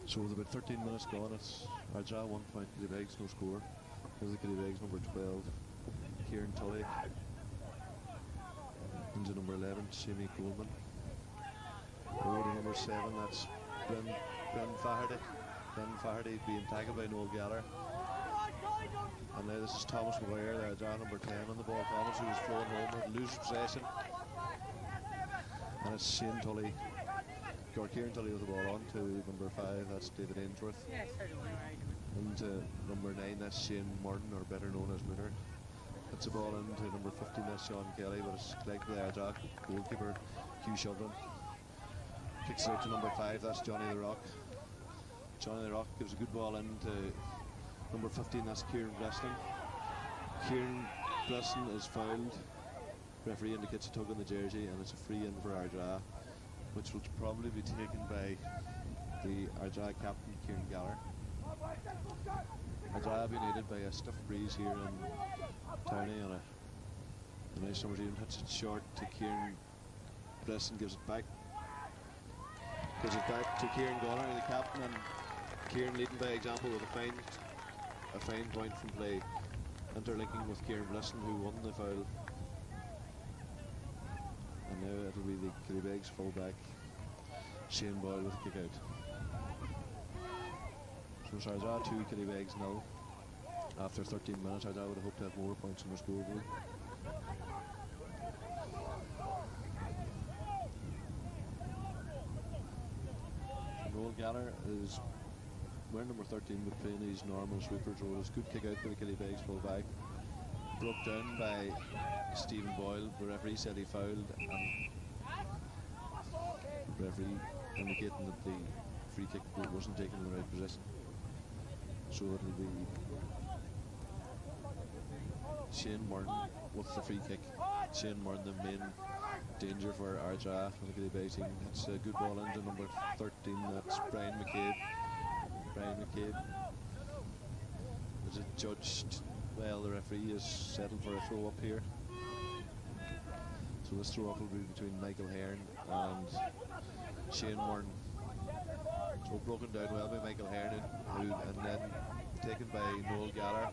So with about 13 minutes gone, it's Ardara 1 point, Killybegs no score. Here's the Killybegs number 12, Kieran Tully. Into number 11, Jamie Coleman. Over to number 7, that's Ben Faherty. Ben Faherty being tackled by Noel Geller. And now this is Thomas McGuire, the Ardara number 10 on the ball. Thomas, who was flowing home, with loses possession. And it's Shane Tully, or Kieran Tully with the ball on to number 5, that's David Ainsworth. Into number 9, that's Shane Martin, or better known as Mooner. Puts the ball into number 15, that's Sean Kelly, but it's collected by Ardara goalkeeper Hugh Shovlin. Kicks it out to number 5, that's Johnny the Rock. Johnny the Rock gives a good ball into number 15, that's Kieran Blessing. Kieran Blessing is fouled. Referee indicates a tug on the jersey, and it's a free in for Ardara, which will probably be taken by the Ardara captain, Kieran Geller. Ardara being aided by a stiff breeze here in Towney, and a nice summer's evening. Hits it short to Kieran Blessing, gives it back to Kieran Geller, the captain, and Kieran leading by example with a fine point from play, interlinking with Kieran Blessing, who won the foul. And now it'll be the Killybegs full-back Shane Boyle with a kick out. So it's Ardara 2, Killybegs 0. After 13 minutes, Ardara would have hoped to have more points on the scoreboard. Noel Geller is wearing number 13 but playing his normal sweeper's role. It's good kick out for the Killybegs full-back. Broke down by Stephen Boyle. The referee said he fouled, and the referee indicating that the free kick wasn't taken in the right position. So it'll be Shane Martin with the free kick. Shane Martin, the main danger for Ardara from the Killybegs team. It's a good ball into number 13, that's Brian McCabe. Brian McCabe is it judged? Well, the referee is settled for a throw up here. So this throw up will be between Michael Hearn and Shane Martin. So broken down well by Michael Hearn, and then taken by Noel Geller,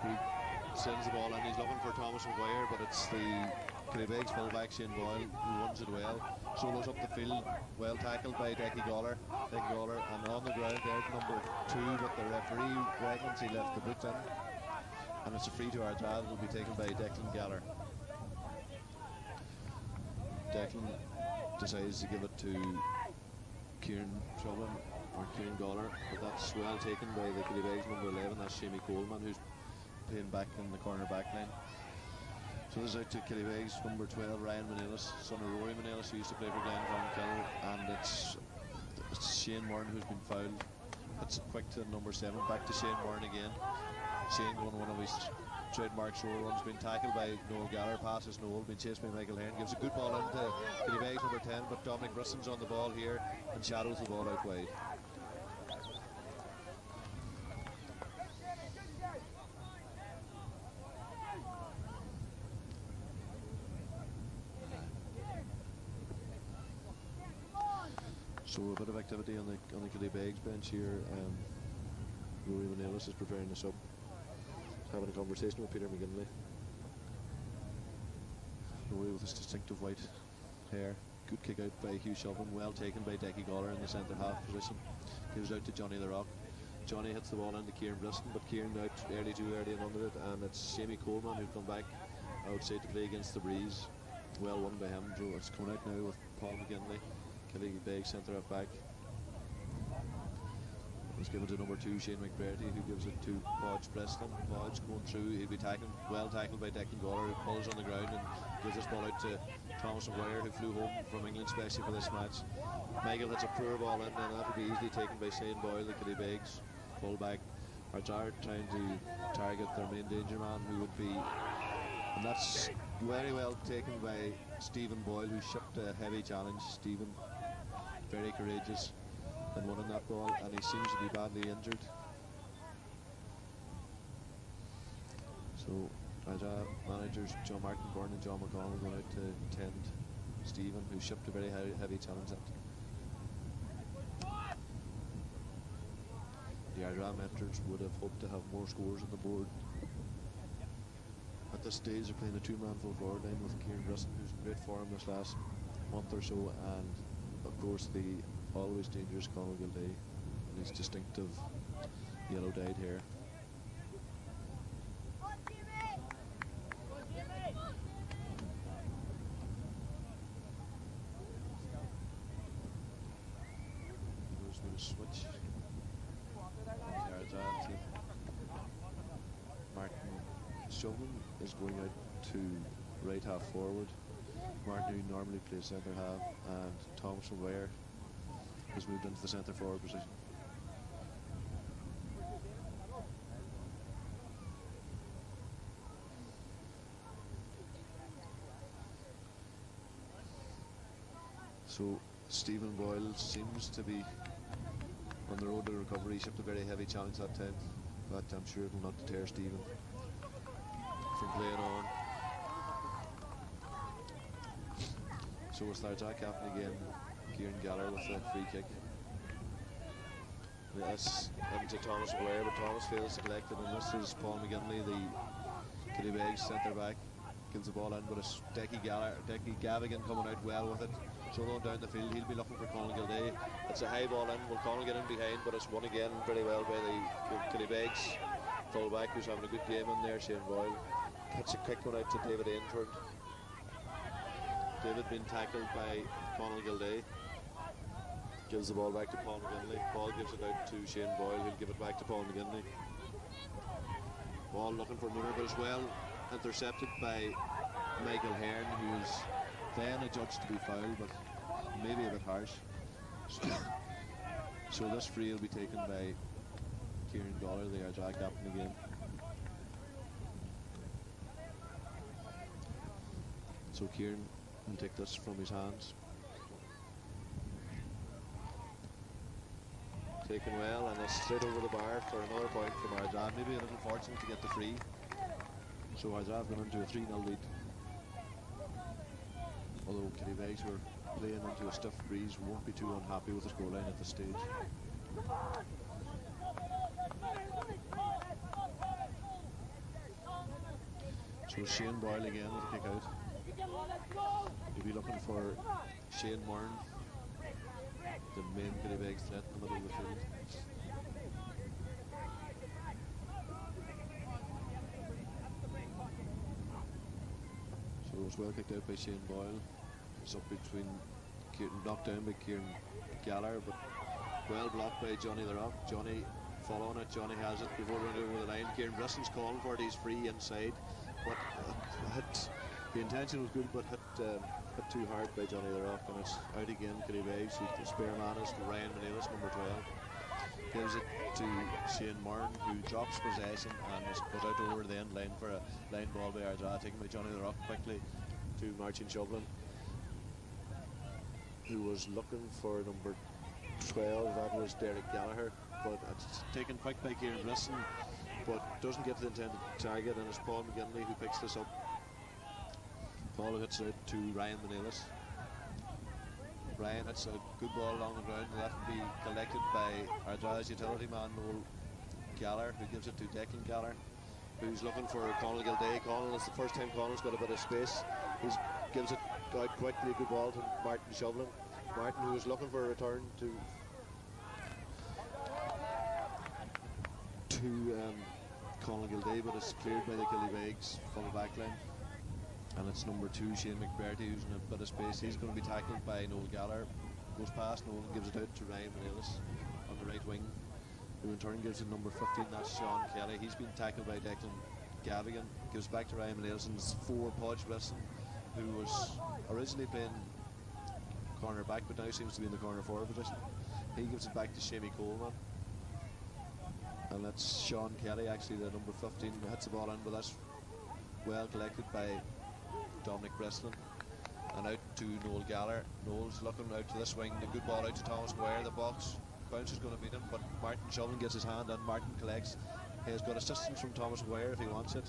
who sends the ball in. He's looking for Thomas McGuire, but it's the Killybegs full-back Shane Boyle who runs it well. Solos up the field, well tackled by Decky Goller, and on the ground there's number 2, but the referee reckons he left the boot in. And it's a free to Ardara that will be taken by Declan Geller. Declan decides to give it to Kieran Shovlin, or Kieran Goller, but that's well taken by the Killybegs number 11, that's Jamie Coleman, who's playing back in the corner back line. So this is out to Killybegs number 12, Ryan Manelis, son of Rory Manelis, who used to play for Glenfarne, and it's Shane Martin who's been fouled. It's quick to number 7, back to Shane Martin again. Shane going one of his trademark short runs, been tackled by Noel Geller, passes Noel, been chased by Michael Hearn, gives a good ball into Killybegs number 10, but Dominic Brisson's on the ball here and shadows the ball out wide. So a bit of activity on the Killybegs bench here. Rory Manelis is preparing the sub. Having a conversation with Peter McGinley. Rory with his distinctive white hair. Good kick out by Hugh Shovlin, well taken by Decky Goller in the centre half position. Gives out to Johnny the Rock. Johnny hits the ball into Kieran Blessing, but Kieran out too early and under it, and it's Jamie Coleman who'd come back outside to play against the breeze. Well won by him. So it's coming out now with Paul McGinley, Killybegs centre half back. It's given to number 2, Shane McBrearty, who gives it to Podge Preston. Podge going through, he'll be well tackled by Declan Goller, who pulls on the ground and gives this ball out to Thomas McGuire, who flew home from England especially for this match. Michael hits a poor ball in, and that will be easily taken by Shane Boyle, the Killybegs full-back. Ardara trying to target their main danger man, who would be, and that's very well taken by Stephen Boyle, who shipped a heavy challenge. Stephen, very courageous in winning that ball, and he seems to be badly injured. So Ardara managers John Martin Byrne and John McConnell going out to tend Stephen, who shipped a very heavy challenge. Ardara mentors would have hoped to have more scores on the board. At this stage, they're playing a two-man full forward line with Kieran Brisson, who's in great form this last month or so, and of course the always dangerous Conal Gildea and his distinctive yellow dyed hair. There's been a switch. Martin Shulman is going out to right half forward. Martin, who normally plays centre half, and Thomas Ware has moved into the centre forward position. So Stephen Boyle seems to be on the road to recovery. He shipped a very heavy challenge that time, but I'm sure it will not deter Stephen from playing on. So it's our Jack captain again, Kieran Gallagher with the free kick. That's into Thomas Blair, but Thomas fails to collect it, and this is Paul McGinley, the Killybegs centre back, gives the ball in, but it's Decky Gavigan coming out well with it. So on down the field, he'll be looking for Conal Gildea. It's a high ball in, will Conal get in behind, but it's won again very well by the Killybegs full-back, who's having a good game in there, Shane Boyle. That's a quick one out to David Ainford. David being tackled by Conal Gildea. Gives the ball back to Paul McGinley. Paul gives it out to Shane Boyle, who'll give it back to Paul McGinley. Ball looking for Nooner, but as well intercepted by Michael Hearn, who is then adjudged to be foul, but maybe a bit harsh. So this free will be taken by Kieran Gallagher, the Ardara captain again. So Kieran can take this from his hands. Taken well, and it's straight over the bar for another point from Ardara. Maybe a little fortunate to get the free. So Ardara have gone into a 3-0 lead. Although Killybegs were playing into a stiff breeze, won't be too unhappy with the scoreline at this stage. So Shane Boyle again with a kick out. He'll be looking for Shane Murn, the main Killybegs threat in the middle of the field. So it was well kicked out by Shane Boyle. It's up between knocked down by Kieran Gallagher, but well blocked by Johnny the Rock. Johnny following it, Johnny has it before running over the line. Kieran Brisson's calling for it, he's free inside, but the intention was good, but hit too hard by Johnny the Rock, and it's out again. Killybegs, the spare man is Ryan Menelis, number 12. Gives it to Shane Murn, who drops possession and is put out over the end line for a line ball by Ardara, taken by Johnny the Rock quickly to Martin Shovlin, who was looking for number 12, that was Derek Gallagher, but it's taken quick by Kieran Brisson, but doesn't get to the intended target, and it's Paul McGinley who picks this up. Paul hits it out to Ryan Menelis. Ryan hits a good ball along the ground, and that will be collected by Ardara's utility man, Noel Gallagher, who gives it to Declan Gallagher, who's looking for Conal Gildea. Conal, it's the first time Conal's got a bit of space. He gives it out quickly, a good ball to Martin Shovlin. Martin, who was looking for a return to Conal Gildea, but it's cleared by the Killybegs from the back line. And it's number 2, Shane McBurty, who's in a bit of space. He's going to be tackled by Noel Gallagher. Goes past Noel and gives it out to Ryan Menelis on the right wing, who in turn gives it number 15, that's Sean Kelly. He's been tackled by Declan Gavigan. Gives back to Ryan Menelis, and it's 4 Podge Brisson, who was originally playing corner back, but now seems to be in the corner forward position. He gives it back to Shamie Coleman. And that's Sean Kelly, actually, the number 15, who hits the ball in, but that's well collected by Dominic Breslin, and out to Noel Gallagher. Noel's looking out to this wing, the good ball out to Thomas Ware. The box bounce is going to beat him, but Martin Shovlin gets his hand, and Martin collects. He has got assistance from Thomas Ware if he wants it.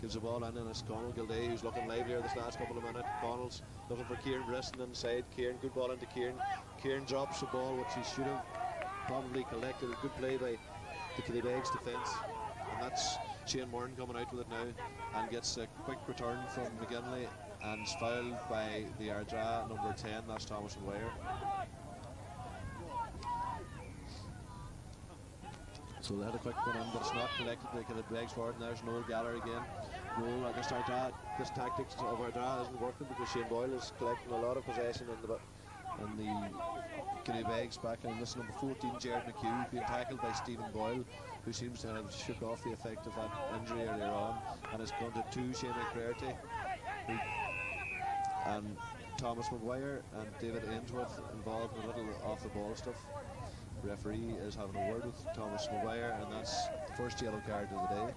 Gives the ball in, and it's Conal Gildea who's looking livelier this last couple of minutes. Conal's looking for Kieran Brisson inside. Kieran, good ball into Kieran. Kieran drops the ball, which he should have probably collected. A good play by the Killybegs defence, and that's Shane Moran coming out with it now and gets a quick return from McGinley and is fouled by the Ardara number 10, that's Thomas McGuire. So they had a quick one in, but it's not collected by Killybegs forward, and there's Noel Gallagher again. Noel, I guess this tactics of Ardara isn't working because Shane Boyle is collecting a lot of possession in the Killybegs back, and this number 14, Jared McHugh, being tackled by Stephen Boyle, who seems to have shook off the effect of that injury earlier on, and has gone to Shane McCrearty, and Thomas McGuire and David Ainsworth involved in a little off the ball stuff. The referee is having a word with Thomas McGuire, and that's the first yellow card of the day.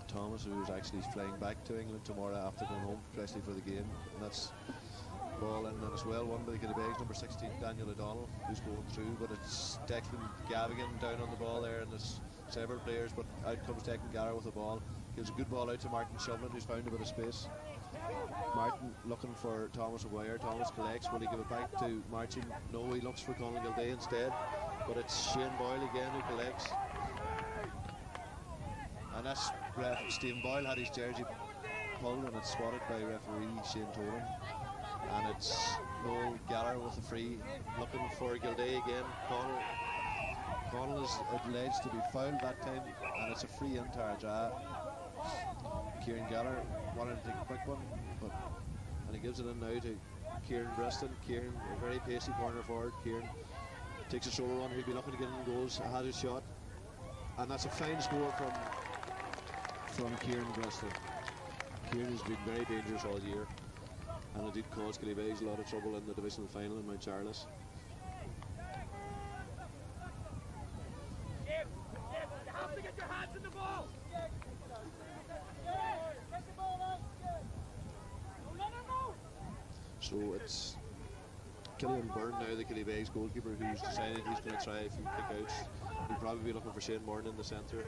Thomas, who is actually flying back to England tomorrow after going home, especially for the game, and that's ball in, and it's well won by the Killybegs, number 16, Daniel O'Donnell, who's going through, but it's Declan Gavigan down on the ball there, and there's several players, but out comes Declan Gallagher with the ball, gives a good ball out to Martin Shovlin, who's found a bit of space. Martin looking for Thomas McGuire. Thomas collects. Will he give it back to Martin? No, he looks for Conal Gilday instead, but it's Shane Boyle again who collects, and that's Stephen Boyle had his jersey pulled, and it's spotted by referee Shane Tolan, and it's Noel Gallagher with the free looking for Gilday again. Conal is alleged to be fouled that time, and it's a free into Ardara. Kieran Gallagher wanted to take a quick one, and he gives it in now to Kieran Breston. Kieran, a very pacey corner forward. Kieran takes a shoulder run. He'll be looking to get in goals. Has his shot, and that's a fine score from Kieran Breston. Kieran has been very dangerous all year, and it did cause Killybegs a lot of trouble in the divisional final in Mount Charles. So it's Killian Byrne now, the Killybegs goalkeeper, who's decided he's going to try a few kick-outs. He'll probably be looking for Shane Moran in the centre.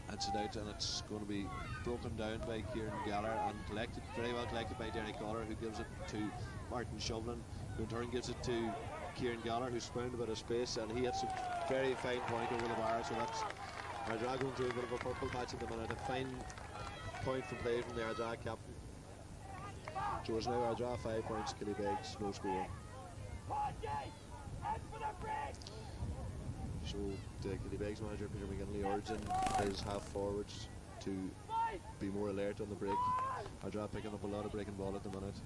That's it out, and it's going to be broken down by Kieran Gallagher and collected, very well collected by Derek Collar, who gives it to Martin Shovlin, who in turn gives it to Kieran Gallagher, who's found a bit of space, and he hits a very fine point over the bar. So that's Ardara going through a bit of a purple patch at the minute. A fine point from play from the Ardara captain. So it's now Ardara 5 points, Killybegs no score. So the Killybegs manager Peter McGinley urging his half forwards to be more alert on the break. Ardara picking up a lot of breaking ball at the minute.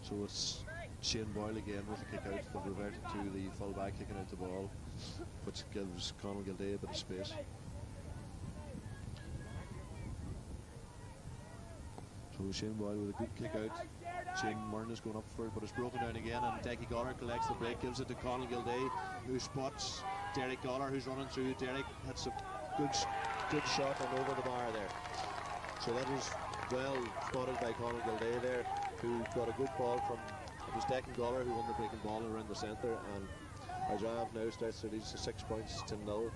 So it's Shane Boyle again with a kick out. They've reverted to the full back kicking out the ball, which gives Conal Gilday a bit of space. So Shane Boyle with a good kick out. Shane Moran is going up for it, but it's broken down again, and Decky Goller collects the break, gives it to Conal Gilday, who spots Derek Goller, who's running through. Derek hits a good shot and over the bar there. So that was well spotted by Conal Gilday there, who got a good ball from, it was Declan Goller who won the breaking ball around the centre, and Ardara now starts to lead to 6 points to 0.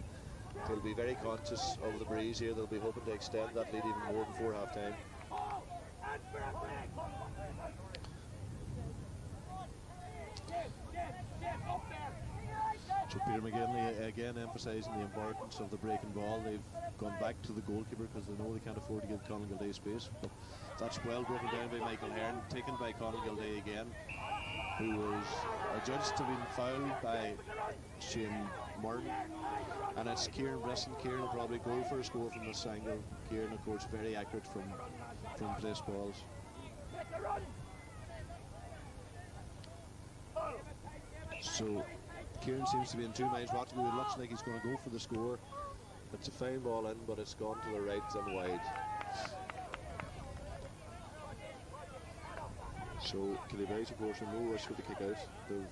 They'll be very conscious of the breeze here. They'll be hoping to extend that lead even more before half time. So Peter McGinley again emphasising the importance of the breaking ball. They've gone back to the goalkeeper because they know they can't afford to give Conal Gilday space, but that's well broken down by Michael Hearn, taken by Conal Gilday again, who was adjudged to be fouled by Shane Moran, and it's Kieran Bresson. Kieran will probably go for a score from this angle. Kieran, of course, very accurate from place balls. So Kieran seems to be in two minds what to do. It looks like he's going to go for the score. It's a fine ball in, but it's gone to the right and wide. So Killybegs, of course, are no risk with the kick out. They've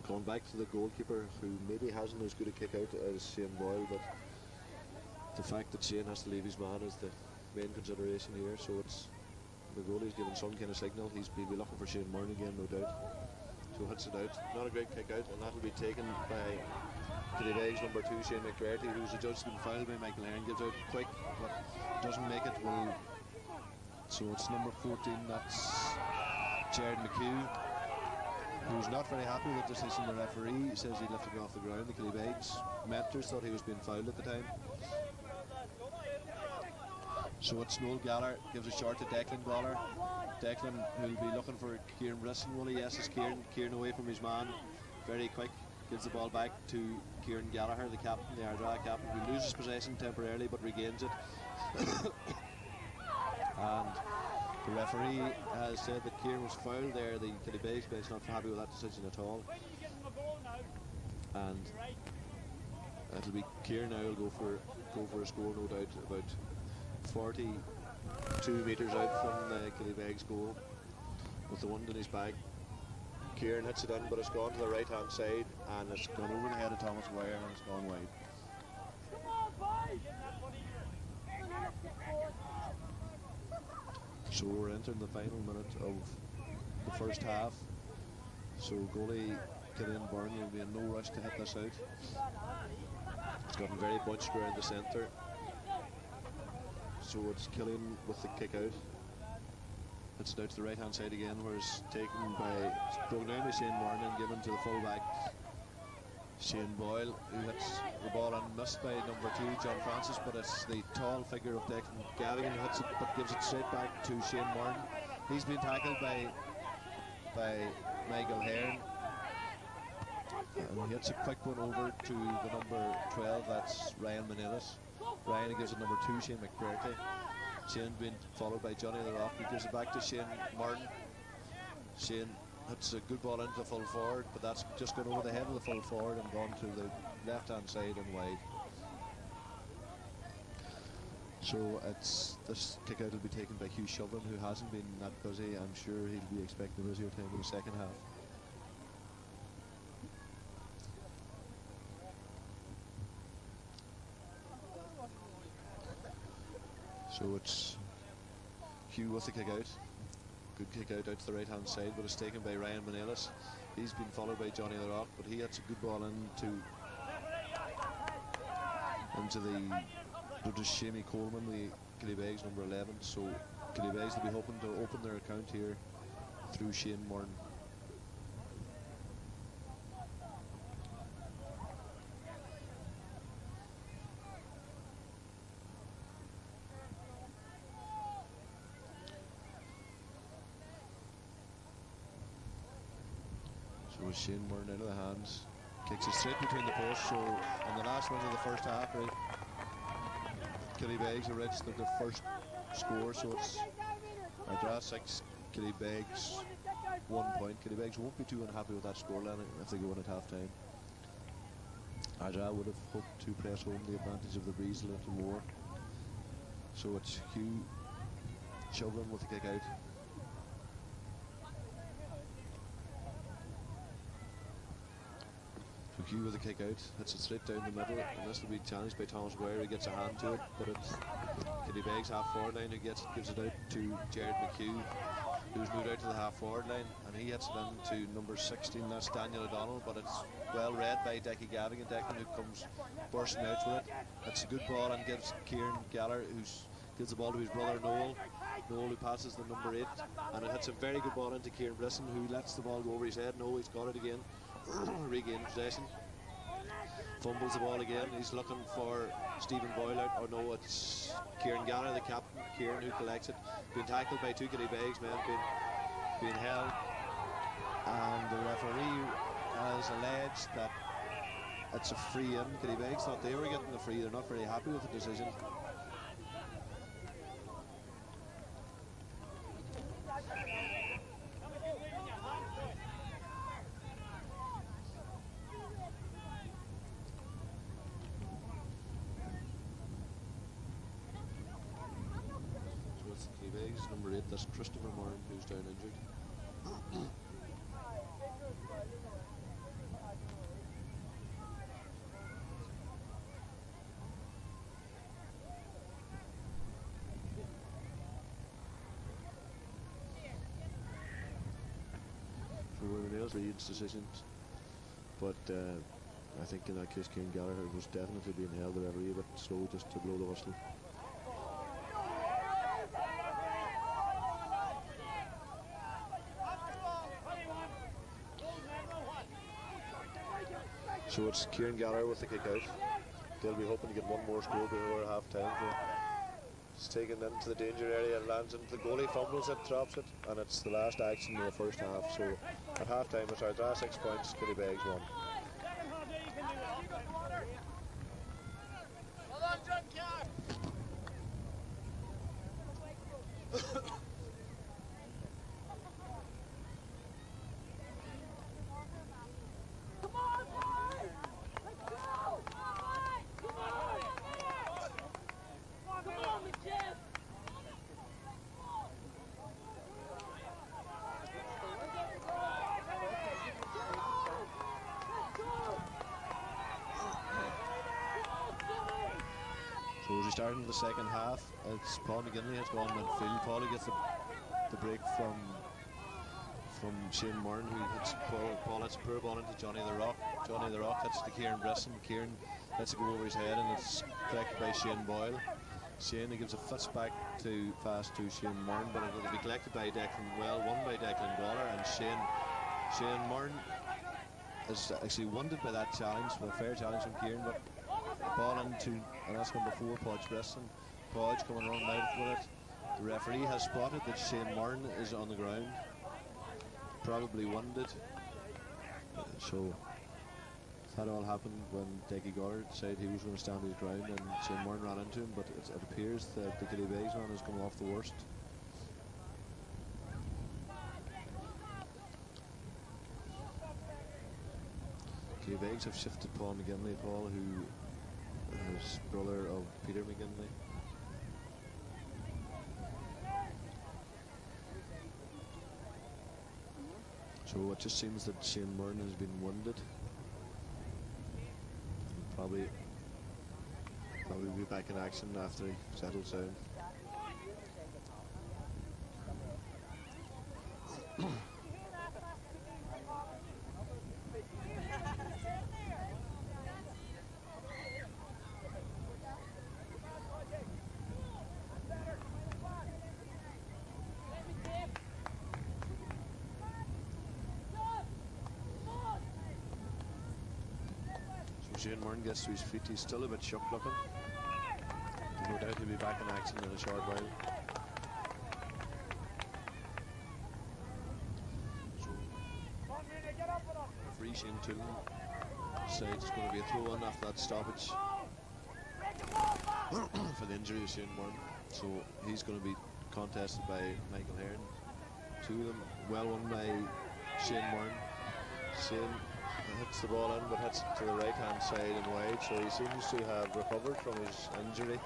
gone back to the goalkeeper, who maybe hasn't as good a kick out as Shane Boyle, but the fact that Shane has to leave his man is the main consideration here. So it's the goalie's given some kind of signal. He'll be looking for Shane Moran again, no doubt. So hits it out. Not a great kick out, and that'll be taken by Killybegs number 2, Shane McCrearty, who's adjudged to be fouled by Michael Hearn. Gives out quick, but doesn't make it. Will So it's number 14, that's Jared McHugh, who's not very happy with the decision. The referee says he lifted him off the ground. The Killybegs mentors thought he was being fouled at the time. So it's Noel Gallagher, gives a shot to Declan Gallagher. Declan, who'll be looking for Kieran Brisson. Well, yes, it's Kieran away from his man. Very quick, gives the ball back to Kieran Gallagher, the captain, the Ardara captain, who loses possession temporarily but regains it. And the referee has said that Kieran was fouled there. The Killybegs bench not happy with that decision at all. And it'll be Kieran now will go for a score, no doubt, about 42 metres out from the Killybegs goal with the wind in his back. Kieran hits it in, but it's gone to the right hand side and it's gone over the head of Thomas Wire and it's gone wide. So we're entering the final minute of the first half. So goalie Killian Byrne will be in no rush to hit this out. It's gotten very bunched around the centre. So it's Killian with the kick out. It's out to the right hand side again, where it's broken down by Shane Martin and given to the full back Shane Boyle, who hits the ball and missed by number 2 John Francis, but it's the tall figure of Declan Gallagher who hits it but gives it straight back to Shane Martin. He's been tackled by Michael Hearn, and he hits a quick one over to the number 12, that's Ryan Manelis. Ryan gives it number 2 Shane McBurty. Shane being followed by Johnny the Rock, who gives it back to Shane Martin. Shane hits a good ball into the full forward, but that's just gone over the head of the full forward and gone to the left hand side and wide. So this kick out will be taken by Hugh Shovlin, who hasn't been that busy. I'm sure he'll be expecting a busier time in the second half. So it's Hugh with the kick out. Good kick out to the right hand side, but it's taken by Ryan Manelis. He's been followed by Johnny the Rock, but he hits a good ball into the Shamie Coleman, the Killybegs number 11. So Killybegs will be hoping to open their account here through Shane Martin. So Shane Martin out of the hands, kicks it straight between the posts. So in the last round of the first half, Killybegs have registered the first score, so it's Ardara 6, Killybegs 1 point. Killybegs won't be too unhappy with that scoreline if they go in at half time. Ardara would have hoped to press home the advantage of the breeze a little more. So it's Hugh Shovlin with the kick out. Hugh with a kick out, hits it straight down the middle, and this will be challenged by Thomas Ware, who gets a hand to it, but it's Killybegs half forward line who gives it out to Jared McHugh, who's moved out to the half forward line, and he hits it into number 16, that's Daniel O'Donnell, but it's well read by Decky Gavin, and Declan who comes bursting out with it. It's a good ball and gives Kieran Gallagher, who gives the ball to his brother Noel, who passes the number 8, and it hits a very good ball into Kieran Brisson, who lets the ball go over his head. No, he's got it again. Regains possession, fumbles the ball again. He's looking for Stephen Boyle out. Oh no, it's Kieran Gallagher, the captain. Kieran who collects it, being tackled by 2 Killybegs men, being held, and the referee has alleged that it's a free in. Killybegs thought they were getting the free. They're not very happy with the decision. Number 8, that's Christopher Martin, who's down injured. So we're nails Reed's decisions, but I think in that case Kieran Gallagher was definitely being held. The referee a bit slow just to blow the whistle. So it's Kieran Gallagher with the kick out. They'll be hoping to get one more score before half time. It's taken into the danger area and lands into the goalie, fumbles it, drops it, and it's the last action in the first half. So at half time it's Ardara 6 points, Killybegs 1. So as we start into the second half, it's Paul McGinley has gone midfield. Paulie gets the break from Shane Murn, who hits Paul hits a poor ball into Johnny the Rock. Johnny the Rock hits to Kieran Bresson. Kieran lets it go over his head and it's collected by Shane Boyle. Shane, he gives a fist back fast to Shane Murn, but it will be collected by won by Declan Gawler, and Shane Murn is actually wounded by that challenge, with a fair challenge from Kieran, but ball into, and that's number 4, Podge Bresson. Podge coming around out with it. The referee has spotted that Shane Murn is on the ground, probably wounded. So that all happened when Decky Gawler decided he was going to stand his ground, and Shane Murn ran into him, but it appears that the Killybegs man has come off the worst. Killybegs have shifted Paul McGinley, Paul, who is brother of Peter McGinley. So it just seems that Shane Murn has been wounded. Probably be back in action after he settles down. Shane Murn gets to his feet. He's still a bit shook looking. No doubt he'll be back in action in a short while. So, referee Shane Toulon decides it's going to be a throw-in after that stoppage for the injury of Shane Murn. So he's going to be contested by Michael Hearn. Two of them well won by Shane Murn. Shane hits the ball in, but hits it to the right hand side and wide, so he seems to have recovered from his injury.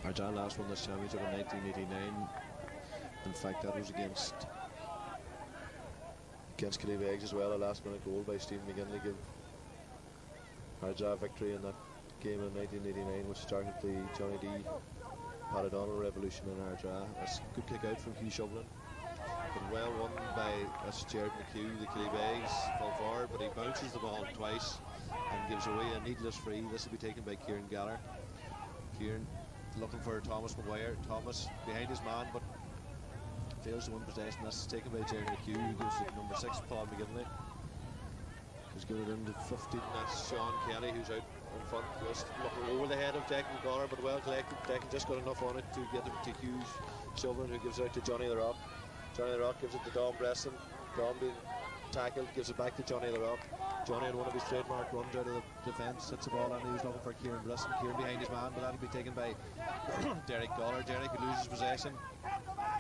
Ardara last won this championship in 1989. In fact, that was against Killybegs as well. A last minute goal by Stephen McGinley gave Ardara victory in that game in 1989, which started the Johnny D. Pat O'Donnell revolution in Ardara. That's a good kick out from Hugh Shovelin. But well won by Jared McHugh, the Killybegs, full forward, but he bounces the ball twice and gives away a needless free. This will be taken by Kieran Gallagher. Kieran looking for Thomas Maguire. Thomas behind his man, but fails to win possession. This is taken by Jared McHugh, who gives it to number 6, Paul McGinley. He's given it into 15. That's Sean Kelly, who's out in front, just looking over the head of Declan Gawler, but well collected. Declan just got enough on it to get it to Hugh Shovelin, who gives it out to Johnny the Rock. Johnny the Rock gives it to Dom Bresson. Dom being tackled, gives it back to Johnny the Rock. Johnny, in one of his trademark runs out of the defence, hits the ball and he was looking for Kieran Bresson. Kieran behind his man, but that'll be taken by Derek Gawler. Derek, who loses possession.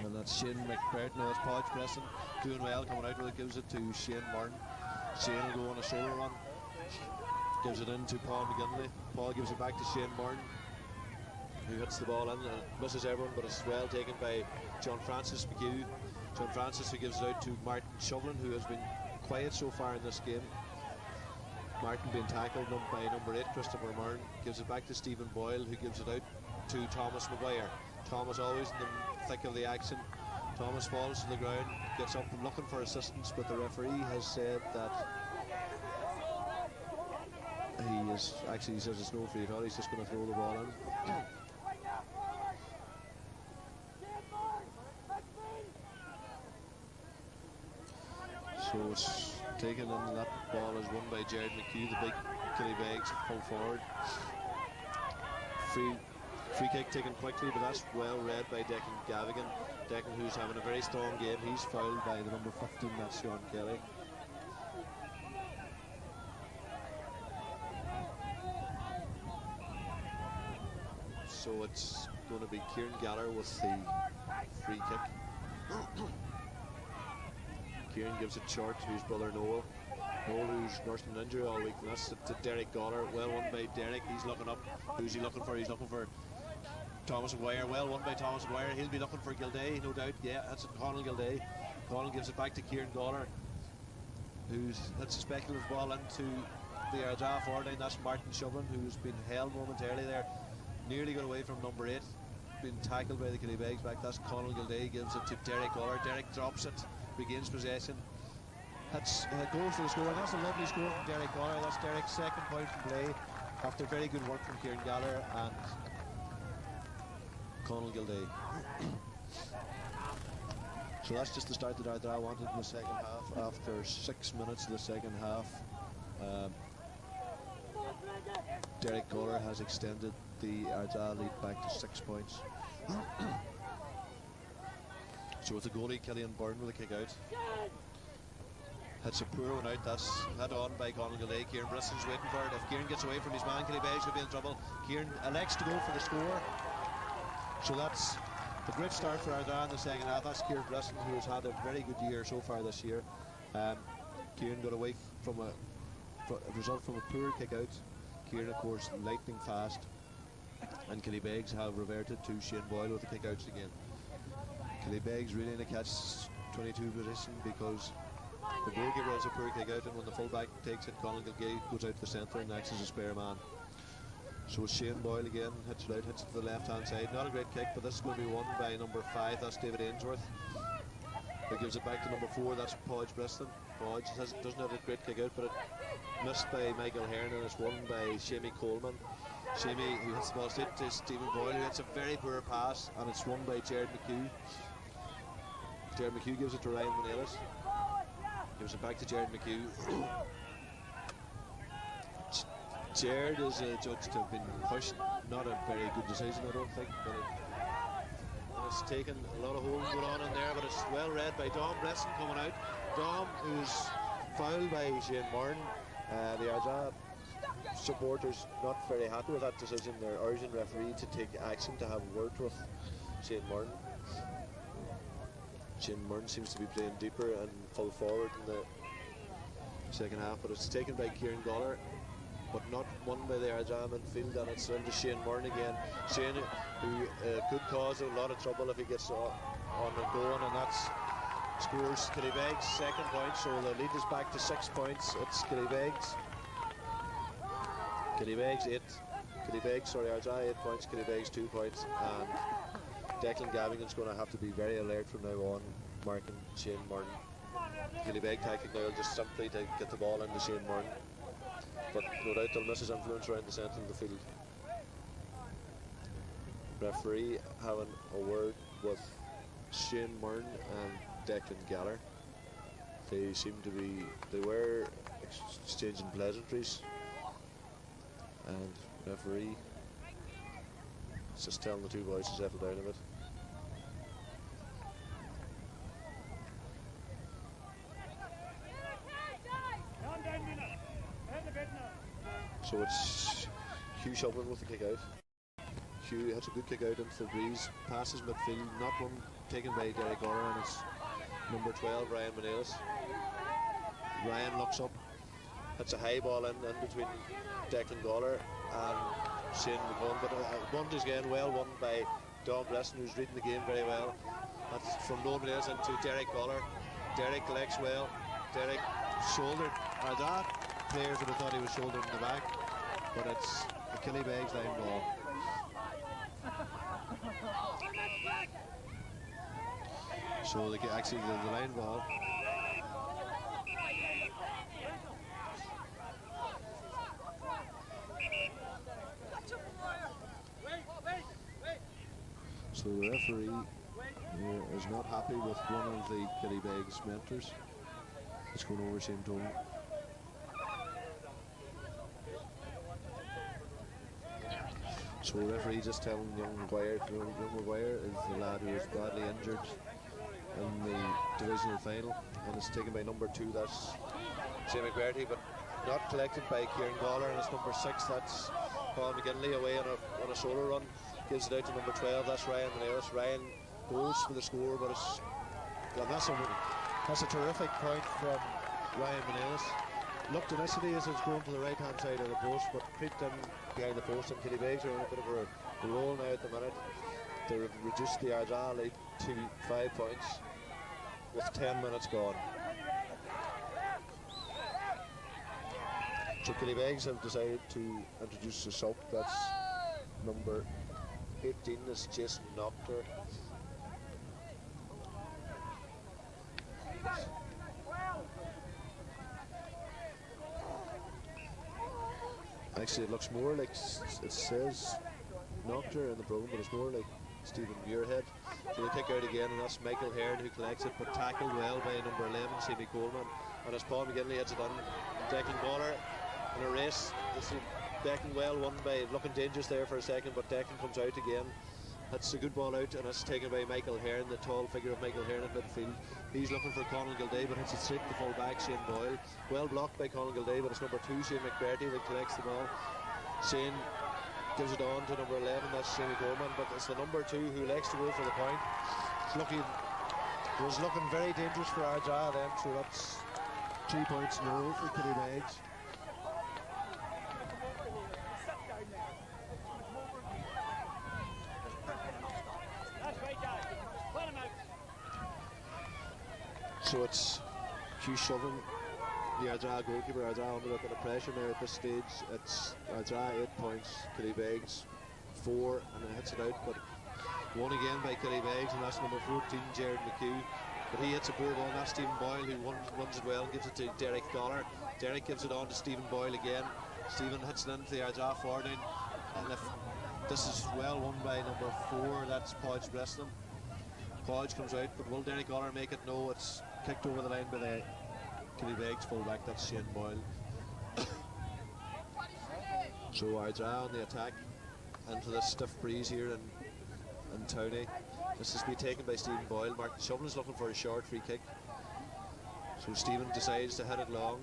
And that's Shane McBird. No, it's Podge Bresson doing well, coming out with it, gives it to Shane Murn. Shane will go on a solo run. Gives it in to Paul McGinley. Paul gives it back to Shane Murn, who hits the ball in and misses everyone, but it's well taken by John Francis McHugh. John Francis, who gives it out to Martin Shovelin, who has been quiet so far in this game. Martin being tackled by number 8, Christopher Murn. Gives it back to Stephen Boyle, who gives it out to Thomas Maguire. Thomas always in the thick of the action. Thomas falls to the ground, gets up and looking for assistance, but the referee has said that he says it's no free at all. He's just going to throw the ball in. So it's taken in, that ball is won by Jared McHugh, the big Killybegs full forward. Free kick taken quickly, but that's well read by Declan Gavigan. Declan, who's having a very strong game, he's fouled by the number 15, that's Sean Kelly. So it's going to be Kieran Gallagher with the free kick. Kieran gives it short to his brother Noel. Noel, who's nursing an injury all week, and that's to Derek Goller. Well won by Derek. He's looking up. Who's he looking for? He's looking for Thomas Maguire. Well won by Thomas Maguire. He'll be looking for Gilday, no doubt. Yeah, that's it, Conal Gilday. Conal gives it back to Kieran Goller, that's a speculative ball into the Ardara forward line. That's Martin Shovin, who's been held momentarily there. Nearly got away from number 8. Been tackled by the Killybegs back. That's Conal Gilday, gives it to Derek Goller. Derek drops it, regains possession. That's goal for the score. That's a lovely score from Derek Goller. That's Derek's second point from play after very good work from Kieran Gallagher and Conal Gilday. So that's just the start that Ardara wanted in the second half. After 6 minutes of the second half, Derek Goller has extended the Ardara lead back to 6 points. So with the goalie Killian Byrne with a kick out. Hits a poor one out. That's head on by Conal Gilday. Kieran Brisson's waiting for it. If Kieran gets away from his man, Killybegs will be in trouble. Kieran elects to go for the score. So that's a great start for Ardara in the second half. That's Kieran Brisson, who has had a very good year so far this year. Kieran got away from a result from a poor kick out. Kieran, of course, lightning fast, and Killybegs have reverted to Shane Boyle with the kick outs again. Killybegs really in a catch-22 position because the goalkeeper has a poor kick out, and when the fullback takes it, Conal Gilday goes out to the centre and acts as a spare man. So it's Shane Boyle again, hits it out, hits it to the left hand side. Not a great kick, but this is going to be won by number 5, that's David Ainsworth. He gives it back to number 4, that's Podge Briston. Podge doesn't have a great kick out, but it missed by Michael Hearn, and it's won by Shamie Coleman. Shamie, who hits the ball straight to Stephen Boyle, who hits a very poor pass, and it's won by Jared McHugh. Jared McHugh gives it to Ryan Manelis. Gives it back to Jared McHugh. Jared is judged to have been pushed. Not a very good decision, I don't think, but it's taken a lot of holding going on in there, but it's well read by Dom Bresson coming out. Dom, who's fouled by Shane Murn. The Ardara supporters not very happy with that decision. They're urging referee to take action, to have a word with Shane Murn. Shane Murn seems to be playing deeper and full forward in the second half, but it's taken by Kieran Goller, but not won by the Ardara midfield, and it's into Shane Murn again. Shane, who could cause a lot of trouble if he gets on and going, and that's scores Killybegs' second point, so the lead is back to 6 points. It's Killybegs 8, Ardara 8 points, Killybegs 2 points, and Declan Gavigan's going to have to be very alert from now on, marking Shane Murn. Killybegs tactic now will just simply to get the ball into Shane Murn, but no doubt they'll miss his influence around the centre of the field. Referee having a word with Shane Murn and Declan Gallagher. They were exchanging pleasantries, and referee is just telling the two boys to settle down a bit. So it's Hugh Shelburne with the kick out. Hugh has a good kick out into the breeze, passes midfield, not one taken by Derek Goller, and it's number 12, Ryan Manelis. Ryan looks up, hits a high ball in between Declan Goller and Shane McCollum, but one is again well won by Dom Bresson, who's reading the game very well. That's from Noel Manelis into Derek Goller. Derek collects well. Derek shouldered. That players would have thought he was shouldered in the back, but it's a Killybegs line ball. So actually the line ball. So the referee is not happy with one of the Killybegs mentors. It's going over Shane Tone. So referee just telling young Maguire is the lad who was badly injured in the divisional final, and it's taken by number 2, that's Shane McBurty, but not collected by Kieran Gawler, and it's number 6, that's Paul McGinley away on a solo run, gives it out to number 12, that's Ryan Menellis. Ryan goes for the score, but that's a terrific point from Ryan Menellis. Looked initially as it's going to the right hand side of the post, but creeped in behind the post, and Killybegs are in a bit of a roll now at the minute. They've reduced the Ardara lead to 5 points with 10 minutes gone. So Killybegs have decided to introduce a sub. That's number 18, is Jason Noctor. Actually, it looks more like, it says Noctor in the programme, but it's more like Stephen Muirhead. So they kick out again, and that's Michael Hearn who collects it, but tackled well by number 11, Sammy Coleman. And as Paul McGinley heads it on, Declan Gawler in a race. This is Declan well won by looking dangerous there for a second, but Declan comes out again. That's a good ball out, and it's taken by Michael Hearn, the tall figure of Michael Hearn at midfield. He's looking for Conal Gilday, but hits it straight to full back, Shane Boyle. Well blocked by Conal Gilday, but it's number 2, Shane McBurty, that collects the ball. Shane gives it on to number 11, that's Sammy Coleman, but it's the number 2 who likes to go for the point. It was looking very dangerous for Ardara then, so that's 3 points in a row for Killybegs. So it's Hugh Shovin, the Ardara goalkeeper. Ardara under a bit of pressure now at this stage. It's Ardara 8 points, Killybegs 4, and it hits it out, but won again by Killybegs, and that's number 14, Jared McHugh. But he hits a poor ball, and that's Stephen Boyle who runs it well and gives it to Derek Gawler. Derek gives it on to Stephen Boyle again. Stephen hits it into the Ardara forward line, and if this is well won by number 4, that's Podge Breslin. Podge comes out, but will Derek Gawler make it? No, it's kicked over the line by the Killybegs fullback, that's Shane Boyle. So Ardara on the attack into this stiff breeze here in Towney. This has been taken by Stephen Boyle. Martin Shovelin is looking for a short free kick. So Stephen decides to hit it long.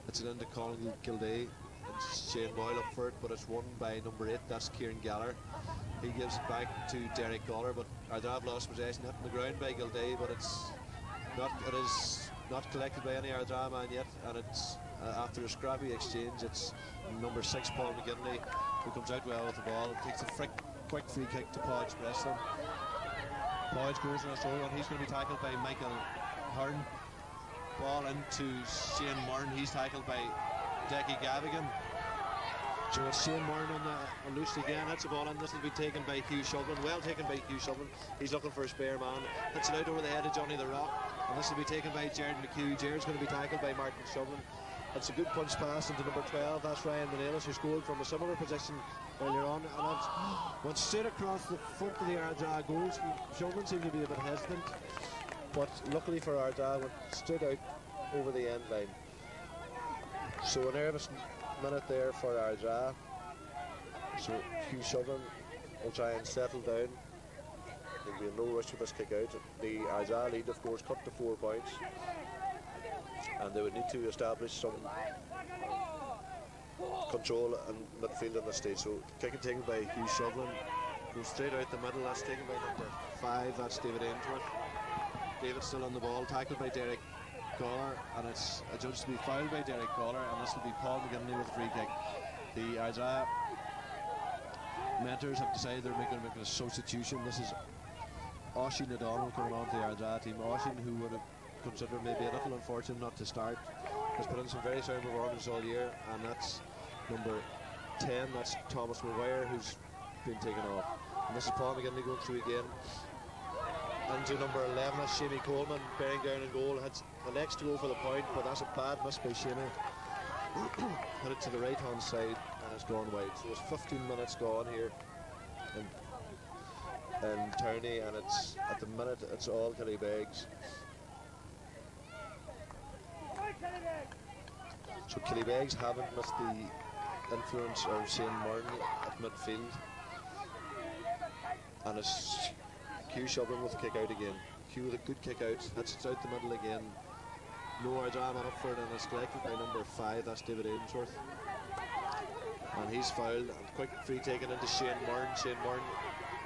It's it into Conal Gilday, and Shane Boyle up for it, but it's won by number 8, that's Kieran Gallagher. He gives it back to Derek Gawler, but Ardara have lost possession, hit on the ground by Gilday, but it is not collected by any Ardara man yet, and it's after a scrappy exchange, it's number 6, Paul McGinley, who comes out well with the ball and takes a quick free kick to Podge Breslin. Podge goes on a solo, and he's going to be tackled by Michael Hearn. Ball into Shane Murn, he's tackled by Decky Gavigan. So it's Shane Murn on loose again, hits the ball in. This will be taken by Hugh Shovin, well taken by Hugh Shovin. He's looking for a spare man, hits it out over the head of Johnny the Rock, and this will be taken by Jared McHugh. Jared's going to be tackled by Martin Shovin. It's a good punch pass into number 12, that's Ryan Menellis, who scored from a similar position earlier on, and it went straight across the front of the Ardara goals. Shovin seemed to be a bit hesitant, but luckily for Ardara, went straight out over the end line. So a nervous minute there for Ardara. So Hugh Shovin will try and settle down. There'll be no rush with this kick out. The Ardara lead, of course, cut to 4 points, and they would need to establish some control and midfield on this stage. So kicking taken by Hugh Shovin, goes straight out the middle. That's taken by number 5, that's David Ainsworth. David still on the ball, tackled by Derek Gawler, and it's adjudged to be fouled by Derek Gawler, and this will be Paul McGinley with a free kick. The Ardara mentors have decided they're going to make a substitution. This is Oisin O'Donnell coming on to the Ardara team. Oisin, who would have considered maybe a little unfortunate not to start, has put in some very sound performances all year, and that's number 10, that's Thomas Maguire, who's been taken off. And this is Paul McGinley going through again. Into number 11, that's Shamey Coleman, bearing down in goal. Elects to go for the point, but that's a bad miss by Shamey. Hit it to the right hand side, and it's gone wide. So it's 15 minutes gone here in Towney, and it's at the minute it's all Killybegs. So Killybegs haven't missed the influence of Shane Martin at midfield. And it's Hugh Shovlin with a kick out again. Hugh with a good kick out, hits it out the middle again. No Ardara man up for it, and it's collected by number 5, that's David Ainsworth. And he's fouled, and quick free taken into Shane Martin. Shane Martin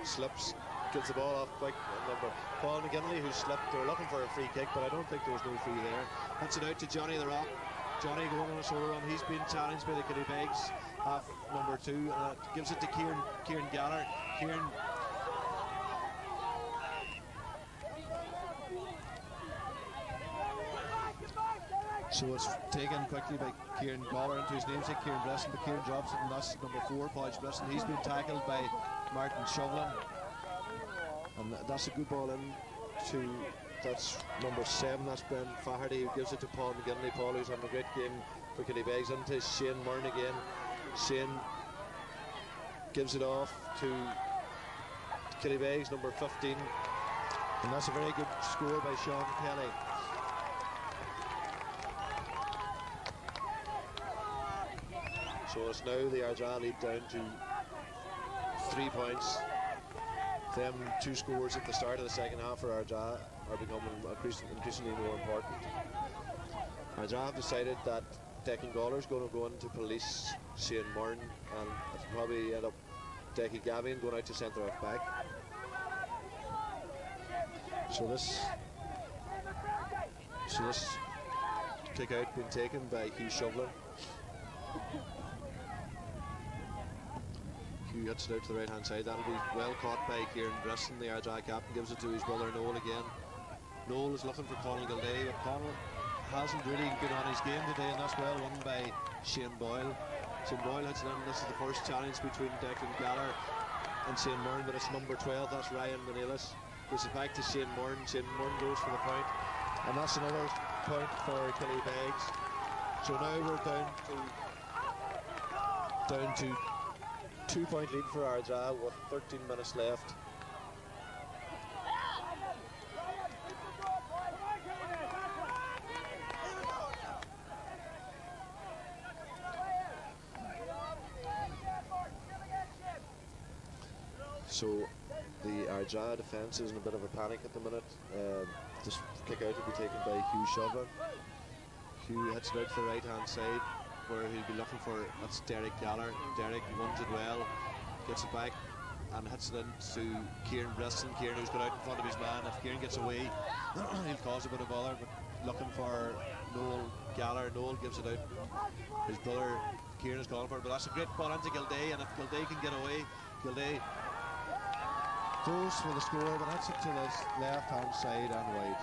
slips, gets the ball off quick. Number Paul McGinley, who slipped. They were looking for a free kick, but I don't think there was no free there. Hits it out to Johnny the Rock. Johnny going on a shoulder run. He's been challenged by the Killybegs, half number 2, and gives it to Kieran Gallagher. Kieran. So it's taken quickly by Kieran Gallagher into his namesake, Kieran Bresson, but Kieran drops it, and that's number 4, Podge Bresson. He's been tackled by Martin Shovlin. And that's a good ball in to, that's number 7, that's Ben Faherty, who gives it to Paul McGinley. Paul, who's having a great game for Killybegs, into Shane Martin again. Shane gives it off to Killybegs, number 15. And that's a very good score by Sean Kelly. So it's now the Ardara lead down to 3 points. Them 2 scores at the start of the second half for Ardara are becoming increasingly more important. Ardara have decided that Declan Gawler's going to go into police Shane Martin, and it'll probably end up Decky Gavin going out to centre half back. So this kick out being taken by Hugh Shovlin. Hugh gets it out to the right hand side. That'll be well caught by Kieran Bresson, the Ardara captain. Gives it to his brother Noel again. Noel is looking for Conall Gildea, but Conall hasn't really been on his game today, and that's well won by Shane Boyle. Shane Boyle hits it in. This is the first challenge between Declan Gallagher and Shane Martin, but it's number 12, that's Ryan Manelis. Gives it back to Shane Martin. Shane Martin goes for the point, and that's another point for Killybegs. So now we're down to 2-point lead for Ardara with 13 minutes left. So the Ardara defence is in a bit of a panic at the minute. This kick out will be taken by Hugh Shovlin. Hugh hits it out to the right hand side, where he'll be looking for, that's Derek Gallagher. Derek runs it well, gets it back and hits it into Kieran Bresson. Kieran, who's got out in front of his man. If Kieran gets away, he'll cause a bit of bother, but looking for Noel Gallagher. Noel gives it out. His brother Kieran is calling for it, but that's a great ball into Gildea, and if Gildea can get away, Gildea goes for the score, but hits it to the left hand side and wide.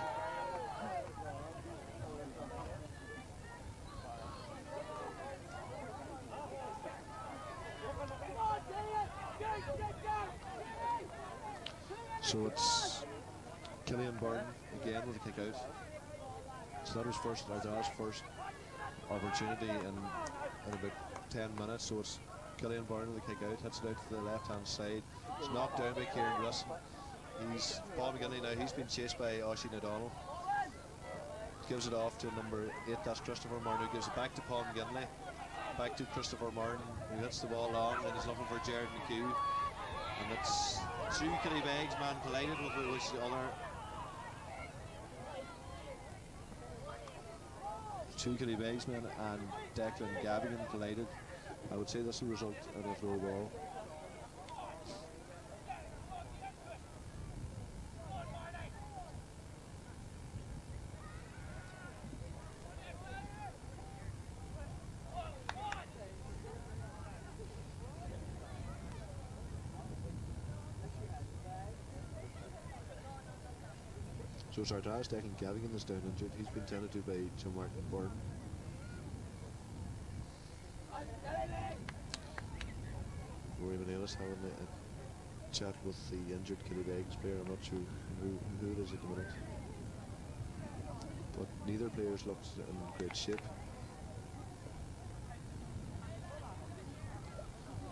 So it's Killian Byrne again with a kick out. So that was Ardara's first opportunity in about 10 minutes. So it's Killian Byrne with a kick out, hits it out to the left hand side. It's knocked down by Kieran Bresson. He's Paul McGinley now, he's been chased by Oisin O'Donnell. Gives it off to number 8, that's Christopher Martin, who gives it back to Paul McGinley. Back to Christopher Martin, who hits the ball long, and he's looking for Jared McHugh. And it's 2 Killybegs man collided with the other. 2 Killybegs men and Declan Gavigan collided. I would say this will result in a throw ball. So it's Ardara's Declan Gavigan that's down injured. He's been tended to by Jim Martin Byrne. Rory Manelis having a chat with the injured Killybegs player. I'm not sure who it is at the minute, but neither players looks in great shape.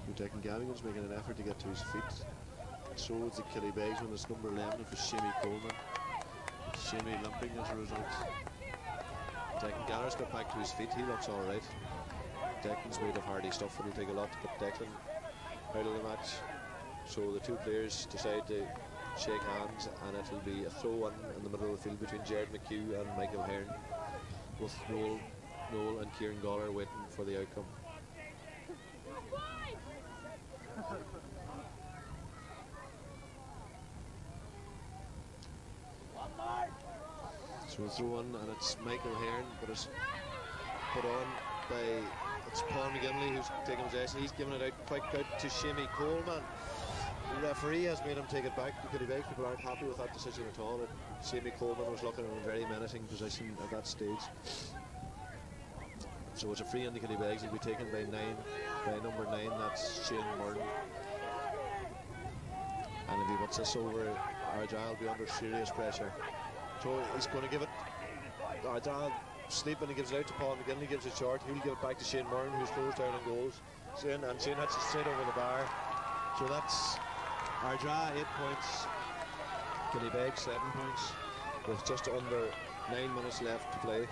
So Declan Gavigan's making an effort to get to his feet. So is the Killybegs when it's number 11 for Shamie Coleman. Shamie limping as a result. Declan Gallagher's got back to his feet. He looks all right. Declan's made of hardy stuff, and he'll take a lot to put Declan out of the match. So the two players decide to shake hands, and it'll be a throw in the middle of the field between Jared McHugh and Michael Hearn, with Noel and Kieran Goller waiting for the outcome. So a throw in, and it's Michael Hearn, but it's put on by, it's Paul McGinley who's taking possession. He's giving it out quick out to Shamie Coleman. The referee has made him take it back to Killybegs. People aren't happy with that decision at all. Shamie Coleman was looking in a very menacing position at that stage. So it's a free into Killybegs. He'll be taken by number 9, that's Shane Murden. And if he puts this over, Ardara will be under serious pressure. So he's going to give it, Ardara sleeping, he gives it out to Paul McGinley, gives it short. He'll give it back to Shane Murden, who's closed down on goals. Shane hits it straight over the bar. So that's Ardara 8 points, Killybegs 7 points, with just under 9 minutes left to play.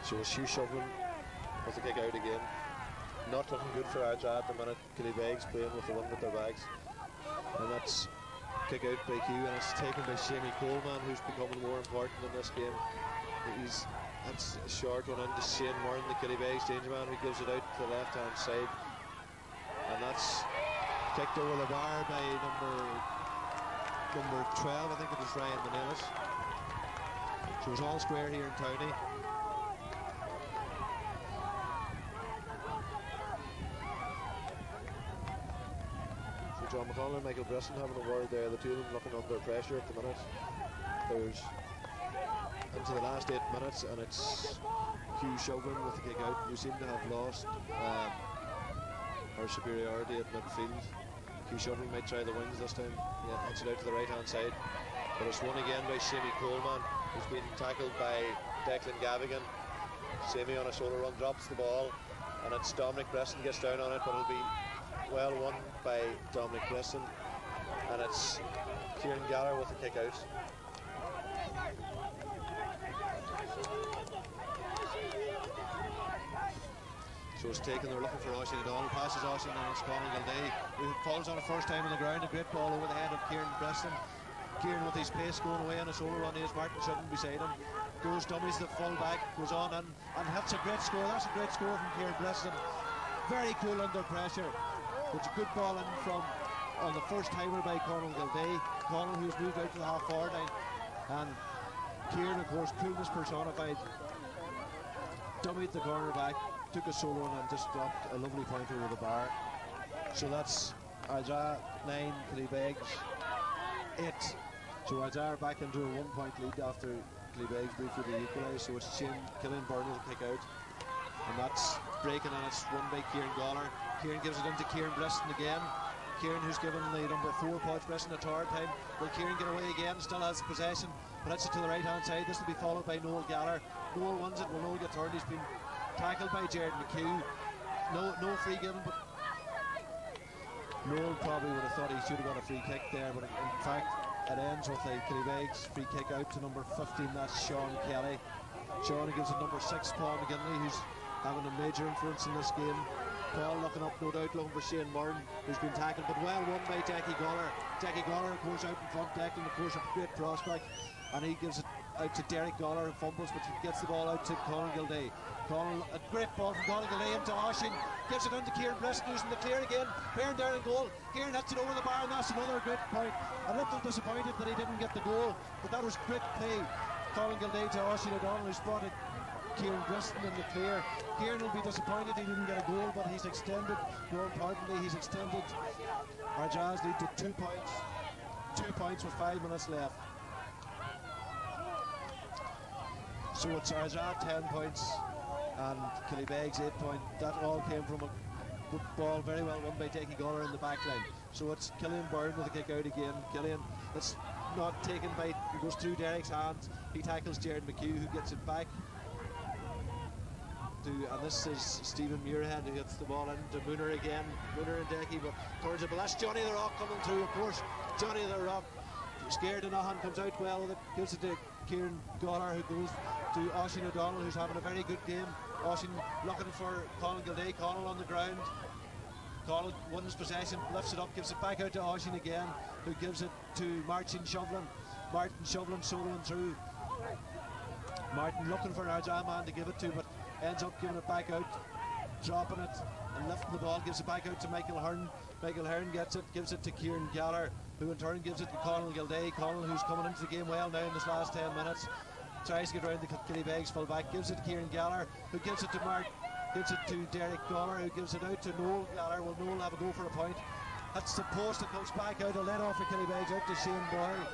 So it's Hugh Shovlin with the kick out again. Not looking good for Ardara at the minute. Killybegs playing with the wind at their backs. And that's kick out by Hugh, and it's taken by Shamie Coleman, who's becoming more important in this game. That's a short one into Shane Murden, the Killybegs danger man, who gives it out to the left hand side. And that's kicked over the bar by number 12, I think it was Ryan Manelis. So it's all square here in Towney. John McConnell and Michael Brisson having a word there. The two of them looking under pressure at the minute. There's into the last 8 minutes, and it's Hugh Shovlin with the kick out. We seem to have lost our superiority at midfield. Hugh Shovlin might try the wings this time. Yeah, hits it out to the right hand side. But it's won again by Shamie Coleman, who's been tackled by Declan Gavigan. Shamie on a shoulder run drops the ball, and it's Dominic Bresson gets down on it, but it'll be well won by Dominic Bresson, and it's Kieran Gallagher with the kick out. So it's taken, they're looking for Oisin O'Donnell, passes Oisin, and it's Conor Gilday, who falls on the first time on the ground. A great ball over the head of Kieran Bresson. Kieran with his pace going away on a shoulder run. Here's Martin Shubin beside him. Goes dummies the full back, goes on and hits a great score. That's a great score from Kieran Bresson. Very cool under pressure. It's a good ball in from on the first timer by Conor Gilday. Conor, who's moved out to the half forward line, and Kieran, of course, coolness personified. Dummied the corner back, took a solo and just dropped a lovely point over the bar. So that's Ardara 9, Killybegs 8. So Ardara back into a 1 point lead after Killybegs briefly equalised. So it's Killian Byrne with a kick out, and that's breaking, and it's run by Kieran Goller. Kieran gives it into Kieran Bresson again. Kieran, who's given the number 4 Podge Bresson a hard time. Will Kieran get away again? Still has possession, but hits it to the right hand side. This will be followed by Noel Gallagher. Noel wins it. Will Noel get turned? He's been tackled by Jared McHugh. No free given, but Noel probably would have thought he should have got a free kick there, but in fact it ends with a Killybegs free kick out to number 15, that's Sean Kelly. Sean gives it number 6, Paul McGinley, who's having a major influence in this game. Paul looking up, no doubt, looking for Shane Murden, who's been tackled, but well won by Jackie Goller. Jackie Goller, of course, out in front, Declan, of course, a great prospect, and he gives it out to Derek Goller, who fumbles, but he gets the ball out to Conor Gilday. A great ball from Conor Gilday into Oisin, gives it on to Kieran Bresson, who's in the clear again. Kieran down in goal. Kieran hits it over the bar, and that's another great point. A little disappointed that he didn't get the goal, but that was great play. Conor Gilday to Oisin O'Donnell, who spotted Kieran Bresson in the clear. Kieran will be disappointed he didn't get a goal, but he's extended, more importantly, he's extended our Jazz lead to 2 points. 2 points with 5 minutes left. So it's Ardara 10 points and Killybegs 8 points. That all came from a good ball, very well won by Jackie Goller in the back line. So it's Killian Byrne with a kick out again. Killian, it's not taken by, it goes through Derek's hands. He tackles Jared McHugh, who gets it back. and this is Stephen Muirhead who hits the ball into Mooner again. Mooner and Decky, but towards it. But that's Johnny the Rock coming through, of course. Johnny the Rock, scared of nothing, comes out well with it, gives it to Kieran Gallagher, who goes to Oisin O'Donnell, who's having a very good game. Oisin looking for Colin Gilday. Colin on the ground. Colin wins possession, lifts it up, gives it back out to Oisin again, who gives it to Martin Shovlin. Martin Shovlin soloing through. Martin looking for an Ardara man to give it to, but ends up giving it back out, dropping it and lifting the ball, gives it back out to Michael Hearn. Michael Hearn gets it, gives it to Kieran Gallagher, who in turn gives it to Conal Gilday. Conal, who's coming into the game well now in this last 10 minutes, tries to get around the Killybegs full back, gives it to Kieran Gallagher, who gives it to Mark, gives it to Derek Gallagher, who gives it out to Noel Gallagher. Will Noel have a go for a point? That's the post that comes back out, a let off for Killybegs out to Shane Boyle.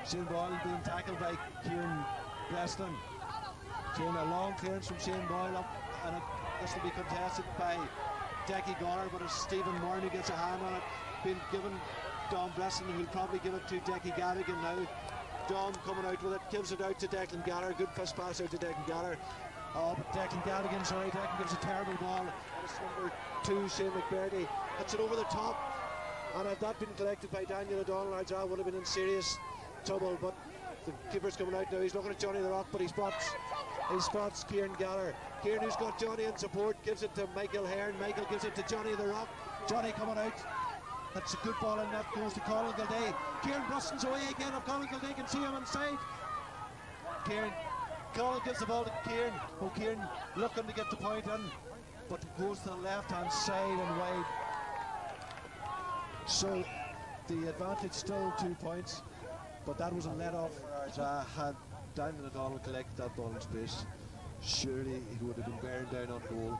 Shane Boyle being tackled by Kieran Preston. Shane, a long clearance from Shane Boyle up, and this will be contested by Decky Gallagher, but it's Stephen Moore who gets a hand on it, being given Dom Bresson, who'll probably give it to Decky Gavigan now. Dom coming out with it, gives it out to Declan Gallagher, good fist pass out to Declan Gallagher. Oh, but Declan Gavigan, sorry, Declan gives a terrible ball, and it's number 2, Shane McBurney, hits it over the top, and had that been collected by Daniel O'Donnell, Ardara would have been in serious trouble, but the keeper's coming out now. He's looking at Johnny the Rock, but he spots Kieran Gallagher. Kieran, who's got Johnny in support, gives it to Michael Hearn. Michael gives it to Johnny the Rock. Johnny coming out. That's a good ball, and that goes to Colin Gilday. Kieran Bruston's away again. If Colin Gilday can see him inside. Colin gives the ball to Kieran. Oh, Kieran looking to get the point in, but it goes to the left-hand side and wide. So the advantage still 2 points, but that was a let-off for Ardara. Had Daniel O'Donnell collected that ball in space, surely he would have been bearing down on goal.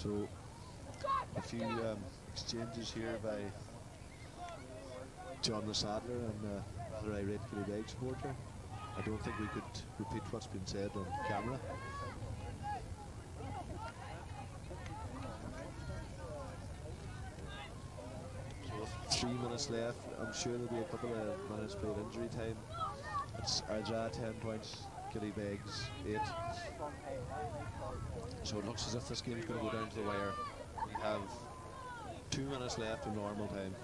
So a few exchanges here by John the Saddler and rather irate Killybegs supporter. I don't think we could repeat what's been said on camera. So with 3 minutes left, I'm sure there'll be a couple of minutes of injury time. It's Ardara 10 points, Killybegs 8. So it looks as if this game is going to go down to the wire. We have 2 minutes left of normal time.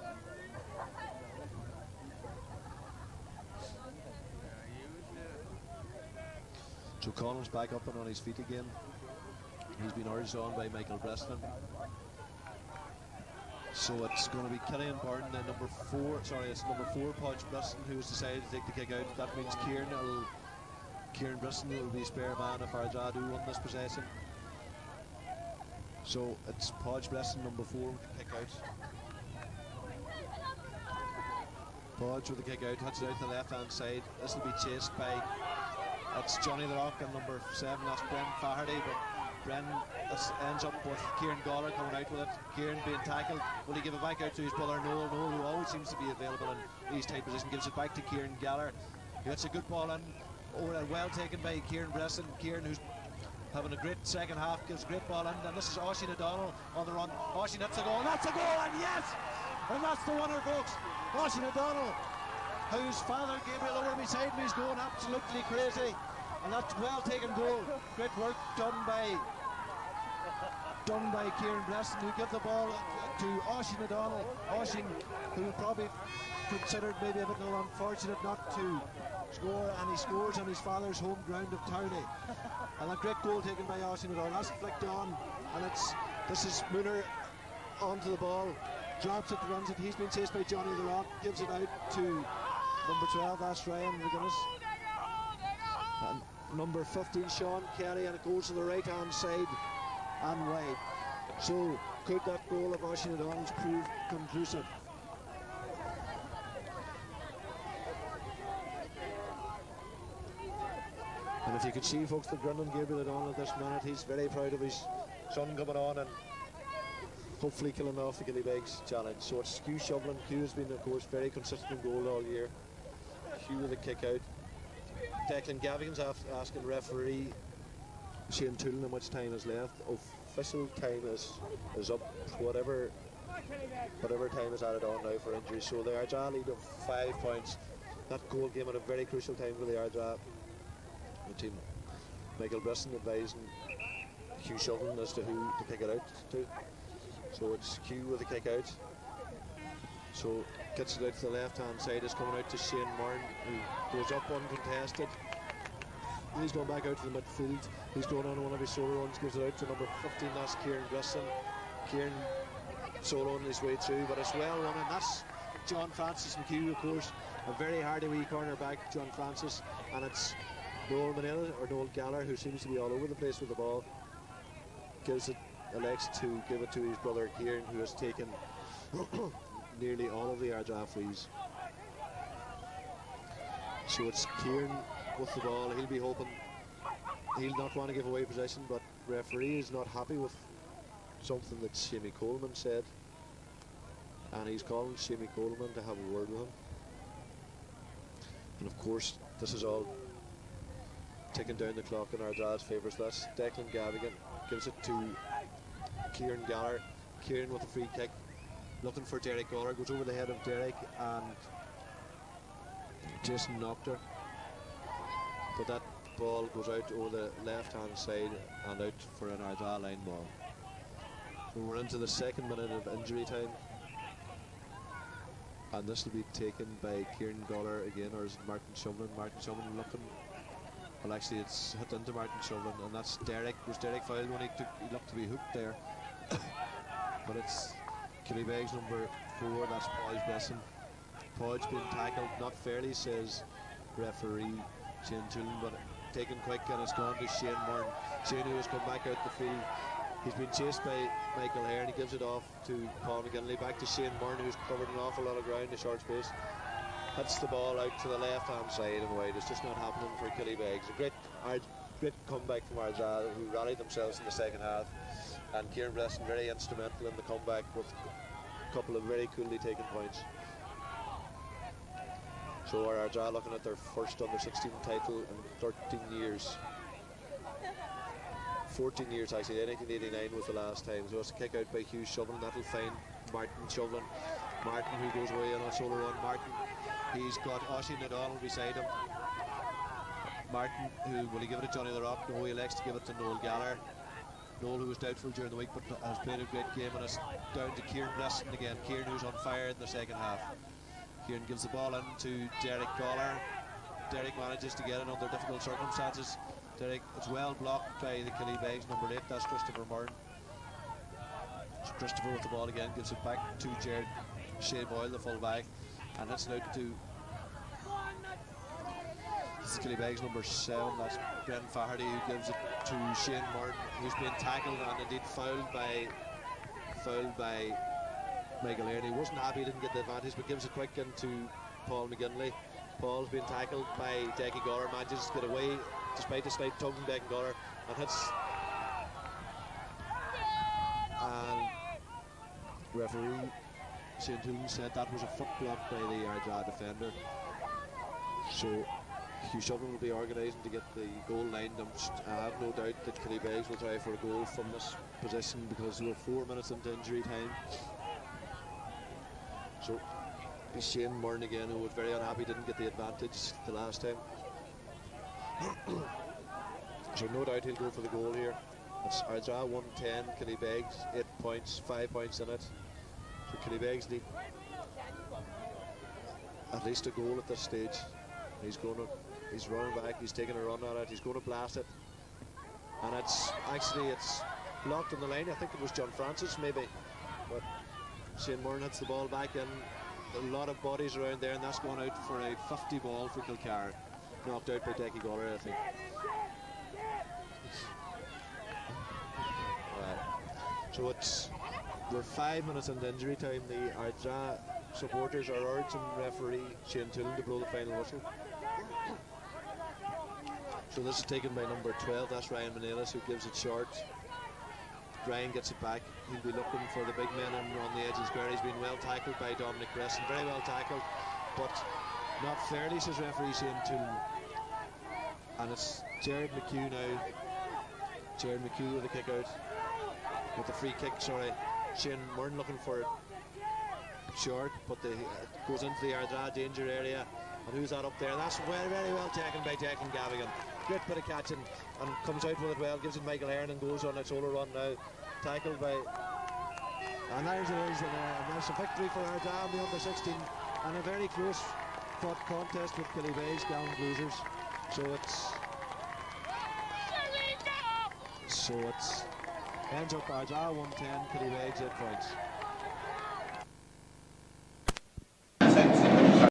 So Colin's back up and on his feet again. He's been urged on by Michael Breston. So it's going to be Killian Byrne, then number 4, Podge Breston, who has decided to take the kick out. That means Kieran Breston will be spare man if Ardara do win this possession. So it's Podge Breston, number 4, with the kick out. Podge with the kick out, hits it out to the left hand side. This will be chased by, that's Johnny the Rock, and number 7, that's Brendan Faherty, but Brendan ends up with Kieran Gallagher coming out with it. Kieran being tackled. Will he give it back out to his brother Noel? Noel, who always seems to be available in these type positions, gives it back to Kieran Gallagher. He gets a good ball in, well taken by Kieran Bresson. Kieran, who's having a great second half, gives a great ball in, and this is Oisin O'Donnell on the run. Oisin hits the goal, that's a goal, and yes! And that's the winner, folks. Oisin O'Donnell, whose father Gabriel over beside me is going absolutely crazy, and that's well taken goal. Great work done by Kieran Breston, who gave the ball to Oisin O'Donnell. Oisin, who probably considered maybe a bit unfortunate not to score, and he scores on his father's home ground of Towney. And a great goal taken by Oisin O'Donnell. That's flicked on, and this is Mooner onto the ball, drops it, runs it. He's been chased by Johnny the Rock, gives it out to number 12, that's Ryan McGuinness, and number 15, Sean Kelly, and it goes to the right hand side and wide. So could that goal of Oisin O'Donnell's prove conclusive? And if you could see, folks, the grin on Gabriel O'Donnell at this minute, he's very proud of his son coming on and hopefully killing off the Killybegs challenge. So it's Hugh Shovlin. Hugh has been, of course, very consistent goal all year. Hugh with a kick out. Declan Gavigan's asking referee Shane Toolan how much time is left. Official time is up. Whatever time is added on now for injuries. So the Ardara lead of 5 points. That goal came at a very crucial time for the Ardara team. Michael Brisson advising Hugh Shovin as to who to kick it out to. So it's Hugh with the kick out. So gets it out to the left hand side. Is coming out to Shane Murn, who goes up uncontested. He's going back out to the midfield. He's going on one of his solo runs, gives it out to number 15, that's Kieran Grisson. Kieran soloing his way through, but it's well run, and that's John Francis McHugh, of course. A very hardy wee corner back, John Francis, and it's Noel Manila, or Noel Gallagher, who seems to be all over the place with the ball. Elects to give it to his brother Kieran, who has taken nearly all of the Ardara frees. So it's Kieran with the ball. He'll be hoping, he'll not want to give away possession, but referee is not happy with something that Shamie Coleman said, and he's calling Shamie Coleman to have a word with him. And of course this is all ticking down the clock in Ardara's favour. So that's Declan Gavigan, gives it to Kieran Gallagher. Kieran with a free kick, looking for Derek Gallagher, goes over the head of Derek, and Jason knocked her, but that ball goes out over the left hand side and out for an Ardara line ball. So we're into the 2nd minute of injury time, and this will be taken by Kieran Gallagher again, or is it Martin Shumlin? Martin Shumlin looking, well actually it's hit into Martin Shumlin, and that's Derek. Was Derek fouled when he looked to be hooked there? But it's Killybegs number 4, that's Podge Besson. Podge being tackled, not fairly, says referee Shane Toolan, but taken quick, and it's gone to Shane Murn. Shane, who has come back out the field. He's been chased by Michael Hare, and he gives it off to Paul McGinley. Back to Shane Murn, who's covered an awful lot of ground in a short space. Hits the ball out to the left hand side and wide. It's just not happening for Killybegs. A great comeback from Ardara, who rallied themselves in the second half, and Kieran Bresson very instrumental in the comeback with a couple of very coolly taken points. So our Ardara looking at their first Under-16 title in 13 years. 14 years actually, 1989 was the last time. So it's a kick out by Hugh Shovin, that'll find Martin Shovin. Martin, who goes away on a solo run. Martin, he's got Oisin O'Donnell beside him. Martin, who will he give it to Johnny the Rock? No, he elects to give it to Noel Gallagher. Noel, who was doubtful during the week but has played a great game, and it's down to Kieran Bresson again. Kieran, who's on fire in the second half. Kieran gives the ball in to Derek Gallagher. Derek manages to get it under difficult circumstances. Derek, it's well blocked by the Killybegs number 8, that's Christopher Murn. So Christopher with the ball again, gives it back to Shea Boyle, the full back, and it's out to, this is Killybegs number 7, that's Brendan Faherty, who gives it to Shane Murn, who's been tackled and indeed fouled by Michael Hare. He wasn't happy, he didn't get the advantage, but gives it quick into Paul McGinley. Paul's been tackled by Decky Gallagher, manages to get away despite the slight tug from Decky Gallagher, and hits. And referee Shane Toolan said that was a foot block by the Ardara defender. So Hugh Shovin will be organising to get the goal lined. I have no doubt that Killybegs will try for a goal from this position, because there were 4 minutes into injury time. So Shane Murn again, who was very unhappy, didn't get the advantage the last time. So no doubt he'll go for the goal here. It's Ardara 110, Killybegs 8 points, 5 points in it. So Killybegs need at least a goal at this stage. He's running back, he's taking a run at it, he's going to blast it. And it's blocked on the line. I think it was John Francis maybe, but Shane Murn hits the ball back in. A lot of bodies around there, and that's going out for a 50 ball for Kilcar. Knocked out by Decky Gallagher, I think. So we're 5 minutes into injury time. The Ardara supporters are urging referee Shane Toolan to blow the final whistle. So this is taken by number 12, that's Ryan Manelis, who gives it short. Ryan gets it back. He'll be looking for the big men on the edge of the square. He's been well tackled by Dominic Gresson, very well tackled, but not fairly, says referee Shane Toolan. And it's Jared McHugh now Jared McHugh with the kick out. With the free kick, sorry. Shane Murn looking for it short, but goes into the Ardara danger area. And who's that up there? That's very well taken by Declan Gavigan. Great bit of catching and comes out with it well. Gives it Michael Aaron and goes on a solo run now. Tackled by. And there's it is. And there's a victory for Ardara in the under-16. And a very close fought contest with Killybegs down losers. So it's ends up Ardara 110, Killybegs 8 points.